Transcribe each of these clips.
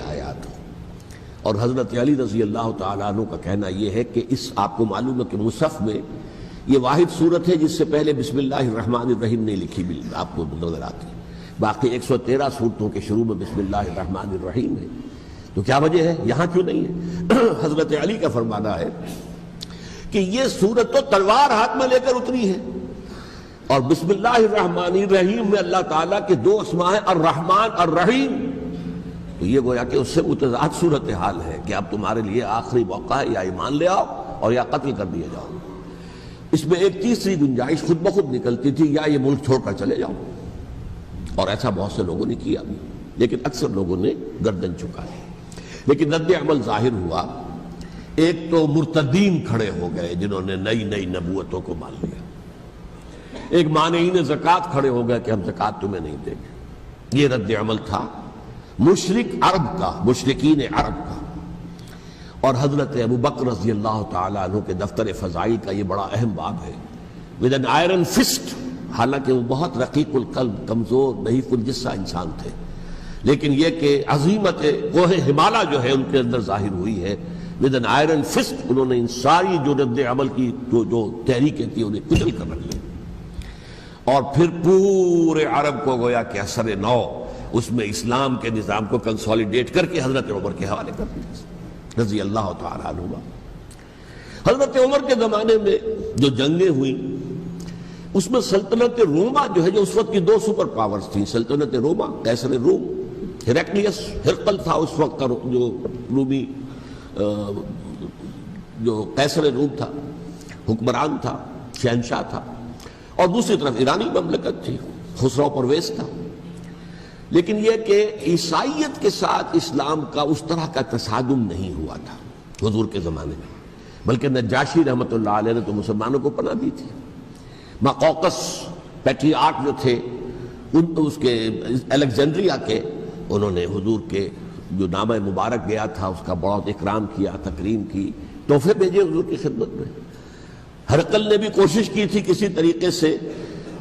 آیات اور حضرت علی رضی اللہ تعالیٰ عنہ کا کہنا یہ ہے کہ آپ کو معلوم ہے کہ مصحف میں یہ واحد صورت ہے جس سے پہلے بسم اللہ الرحمن الرحیم نہیں لکھی بھی آپ کو نظر آتی، باقی 113 صورتوں کے شروع میں بسم اللہ الرحمن الرحیم ہے، تو کیا وجہ ہے یہاں کیوں نہیں ہے؟ حضرت علی کا فرمانا ہے کہ یہ صورت تو تلوار ہاتھ میں لے کر اتری ہے، اور بسم اللہ الرحمن الرحیم میں اللہ تعالیٰ کے دو اسماء ہیں، الرحمن الرحیم، تو یہ گویا کہ اس سے متضاد صورتحال ہے کہ اب تمہارے لیے آخری موقع ہے، یا ایمان لے آؤ اور یا قتل کر دیا جاؤ۔ اس میں ایک تیسری گنجائش خود بخود نکلتی تھی، یا یہ ملک چھوڑ کر چلے جاؤ، اور ایسا بہت سے لوگوں نے کیا بھی، لیکن اکثر لوگوں نے گردن چکائی، لیکن رد عمل ظاہر ہوا۔ ایک تو مرتدین کھڑے ہو گئے جنہوں نے نئی نئی نبوتوں کو مان لیا، ایک مانعین زکوٰۃ کھڑے ہو گئے کہ ہم زکوٰۃ تمہیں نہیں دیں گے، یہ رد عمل تھا مشرک عرب کا، مشرکین عرب کا۔ اور حضرت ابو بکر رضی اللہ تعالیٰ عنہ کے دفتر فضائل کا یہ بڑا اہم باب ہے، ود این آئرن فسٹ، حالانکہ وہ بہت رقیق القلب، کمزور، نحیف الجثہ انسان تھے، لیکن یہ کہ عظیمت کوہ ہمالیہ جو ہے ان کے اندر ظاہر ہوئی ہے، ود این آئرن فسٹ انہوں نے ان ساری جو رد عمل کی جو تحریکیں تھی انہیں کچل کر رکھ لیا، اور پھر پورے عرب کو گویا کہ اثر نو اس میں اسلام کے نظام کو کنسولیڈیٹ کر کے حضرت عمر کے حوالے کر دیا رضی اللہ تعالیٰ عنہ۔ حضرت عمر کے زمانے میں جو جنگیں ہوئیں اس میں سلطنت روما جو ہے، جو اس وقت کی دو سپر پاورز تھیں، سلطنت روما قیصر روم، ہیرقلیس ہرقل تھا اس وقت کا جو رومی جو قیصر روم تھا، حکمران تھا، شہنشاہ تھا، اور دوسری طرف ایرانی مملکت تھی، خسرو پرویز تھا۔ لیکن یہ کہ عیسائیت کے ساتھ اسلام کا اس طرح کا تصادم نہیں ہوا تھا حضور کے زمانے میں، بلکہ نجاشی رحمۃ اللہ علیہ نے تو مسلمانوں کو پناہ دی تھی۔ مقوقس پیٹریارک جو تھے اس کے الیگزینڈریا کے، انہوں نے حضور کے جو نامہ مبارک گیا تھا اس کا بہت اکرام کیا، تکریم کی، تحفے بھیجے حضور کی خدمت میں۔ ہرقل نے بھی کوشش کی تھی کسی طریقے سے،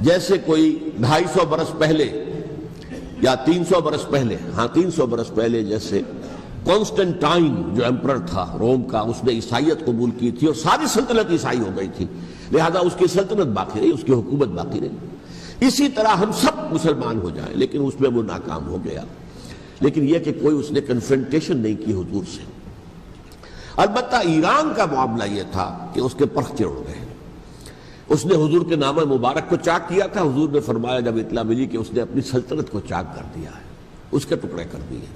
جیسے کوئی 250 برس پہلے یا 300 برس پہلے، 300 برس پہلے جیسے کانسٹنٹائن جو ایمپرر تھا روم کا، اس نے عیسائیت قبول کی تھی اور ساری سلطنت عیسائی ہو گئی تھی، لہذا اس کی سلطنت باقی رہی، اس کی حکومت باقی رہی۔ اسی طرح ہم سب مسلمان ہو جائیں، لیکن اس میں وہ ناکام ہو گیا۔ لیکن یہ کہ کوئی اس نے کنفرنٹیشن نہیں کی حضور سے۔ البتہ ایران کا معاملہ یہ تھا کہ اس کے پرخ چڑھ گئے، اس نے حضور کے نامہ مبارک کو چاک کیا تھا، حضور نے فرمایا جب اطلاع ملی کہ اس نے اپنی سلطنت کو چاک کر دیا ہے، اس کے ٹکڑے کر دیے۔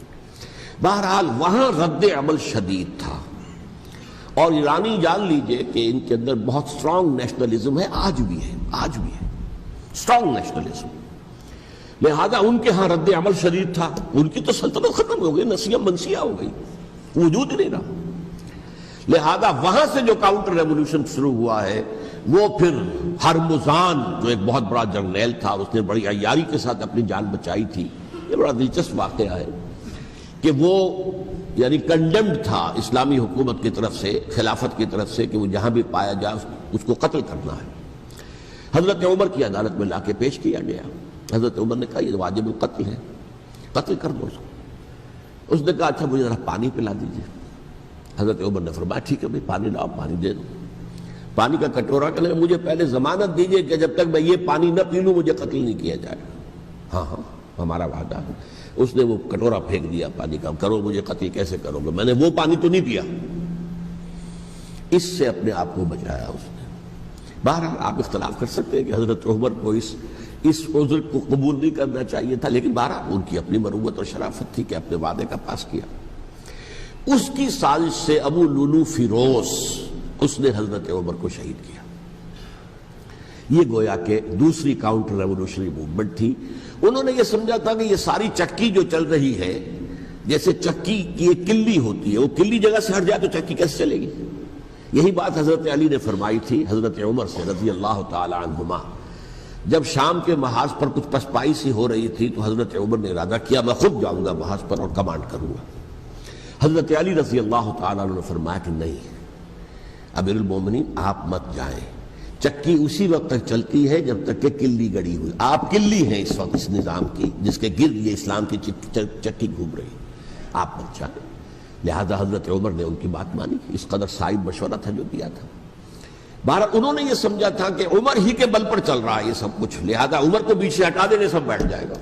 بہرحال وہاں رد عمل شدید تھا، اور ایرانی جان لیجئے کہ ان کے اندر بہت سٹرونگ نیشنلزم ہے، آج بھی ہے سٹرونگ نیشنلزم، لہذا ان کے ہاں رد عمل شدید تھا۔ ان کی تو سلطنت ختم ہو گئی، نسیہ منسیہ ہو گئی، وجود ہی نہیں رہا۔ لہذا وہاں سے جو کاؤنٹر ریولوشن شروع ہوا ہے وہ پھر ہرمزان جو ایک بہت بڑا جرنیل تھا، اس نے بڑی عیاری کے ساتھ اپنی جان بچائی تھی۔ یہ بڑا دلچسپ واقعہ ہے کہ وہ یعنی کنڈیمڈ تھا اسلامی حکومت کی طرف سے، خلافت کی طرف سے، کہ وہ جہاں بھی پایا جائے اس کو قتل کرنا ہے۔ حضرت عمر کی عدالت میں لا کے پیش کیا گیا، حضرت عمر نے کہا یہ واجب القتل ہے، قتل کر دو اس کو۔ اس نے کہا اچھا مجھے ذرا پانی پلا دیجیے۔ حضرت عمر نے فرمایا ٹھیک ہے بھائی پانی لاؤ، پانی دے دو۔ پانی کا کٹورا کہ مجھے پہلے ضمانت دیجیے کہ جب تک میں یہ پانی نہ پی لوں مجھے قتل نہیں کیا جائے گا۔ ہاں ہمارا وعدہ ہے۔ اس نے وہ کٹورا پھینک دیا پانی کا، کرو مجھے قتل کیسے کرو گے، میں نے وہ پانی تو نہیں پیا۔ اس سے اپنے آپ کو بچایا اس نے۔ بہرحال آپ اختلاف کر سکتے ہیں کہ حضرت عمر کو اس عذر کو قبول نہیں کرنا چاہیے تھا، لیکن بہرحال ان کی اپنی مروت اور شرافت تھی کہ اپنے وعدے کا پاس کیا۔ اس کی سازش سے ابو لولو فیروز اس نے حضرت عمر کو شہید کیا۔ یہ گویا کہ دوسری کاؤنٹر ریولوشنری موومنٹ تھی۔ انہوں نے یہ سمجھا تھا کہ یہ ساری چکی جو چل رہی ہے، جیسے چکی کی ایک کلی ہوتی ہے، وہ کلی جگہ سے ہٹ جائے تو چکی کیسے چلے گی؟ یہی بات حضرت علی نے فرمائی تھی حضرت عمر سے رضی اللہ تعالی عنہما۔ جب شام کے محاذ پر کچھ پسپائی سی ہو رہی تھی تو حضرت عمر نے ارادہ کیا میں خود جاؤں گا محاذ پر اور کمانڈ کروں گا۔ حضرت علی رضی اللہ تعالیٰ عنہ نے فرمایا کہ نہیں امیر المومنین آپ مت جائیں، چکی اسی وقت تک چلتی ہے جب تک کہ کلی گڑی ہوئی، آپ کلی ہیں اس وقت اس نظام کی جس کے گرد یہ اسلام کی چکی گھوم رہی۔ آپ بچ جائیں. لہذا حضرت عمر نے ان کی بات مانی. اس قدر صائب مشورہ تھا جو دیا تھا. بہرحال انہوں نے یہ سمجھا تھا کہ عمر ہی کے بل پر چل رہا ہے یہ سب کچھ، لہذا عمر کو پیچھے ہٹا دینے سب بیٹھ جائے گا.